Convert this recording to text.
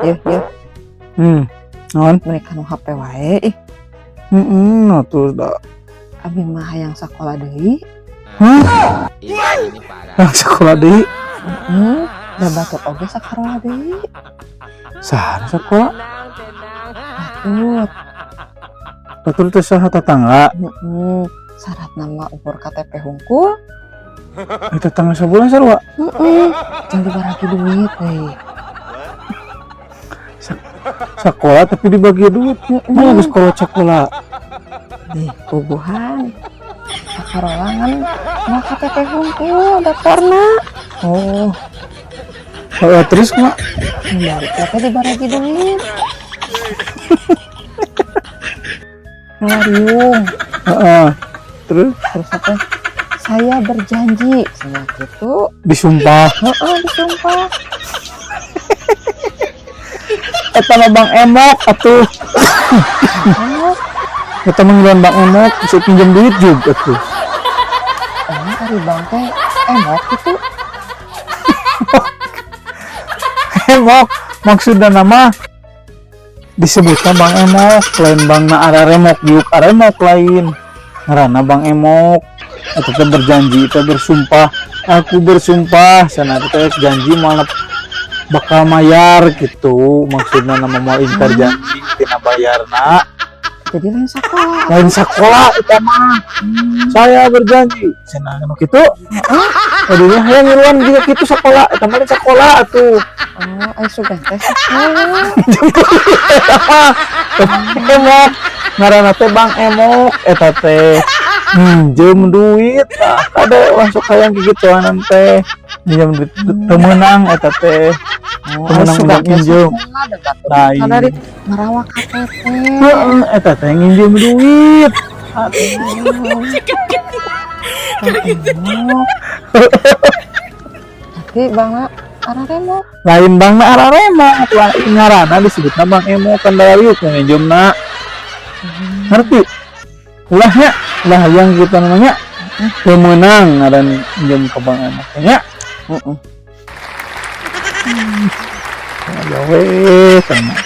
Ya, Non. mereka nu HP wae. Atuh da. Abi mah hayang sakola deui. Ini parah. Yang sekolah deui. Da batur oge sakola deui. Saha sekolah? Batur. Batur teh saha tetangga. Syarat nama umur KTP hungkul. Tetangga sabulan sarua. Jeung dibagi duit deui. Sekolah tapi dibagi duit. Mana geus sekolah. Deh, puguhan. Sakarolangan mau KTP hungkul daftarna. Oh. Terus mak Dari KTP dibagi duit. Ngelariung. Terus Terus apa? Saya berjanji. Senyak itu. disumpah. Disumpah. Eta mah Bang Emok atuh. Eta manggilan Bang Emok bisa pinjam duit juga tuh. Emang dari bang teh emok gitu. Emok maksudnya nama disebutnya Bang Emok lain Bang na Araremok yuk Aremok lain ngaranna Bang Emok. Eta teh berjanji teh bersumpah aku bersumpah sana teh janji malah bakal mayar gitu maksudnya nama mau ingkar janji tina bayarna. Jadi Lain sekolah itu mah saya berjanji sana anu kitu jadinya hayang ngiluan juga kitu sekolah eta mah sekolah atuh. Oh, sudah teh sekolah. Emok ngaranna teh Bang Emok eta teh minjem duit ada masuk hayang kigituan teh minjem duit teu meunang eta teh Sudah minjem lain dari merawak KTP. eta teh nginjem duit. Tapi bang Araremok. Lain Bang na Araremok lain ngaranna disebutna Bang Emok kan dayuk nginjemna ngerti ulahnya lah yang kita namanya pemenang ngaran nginjem ke Bang Emok nya. Ya weh sama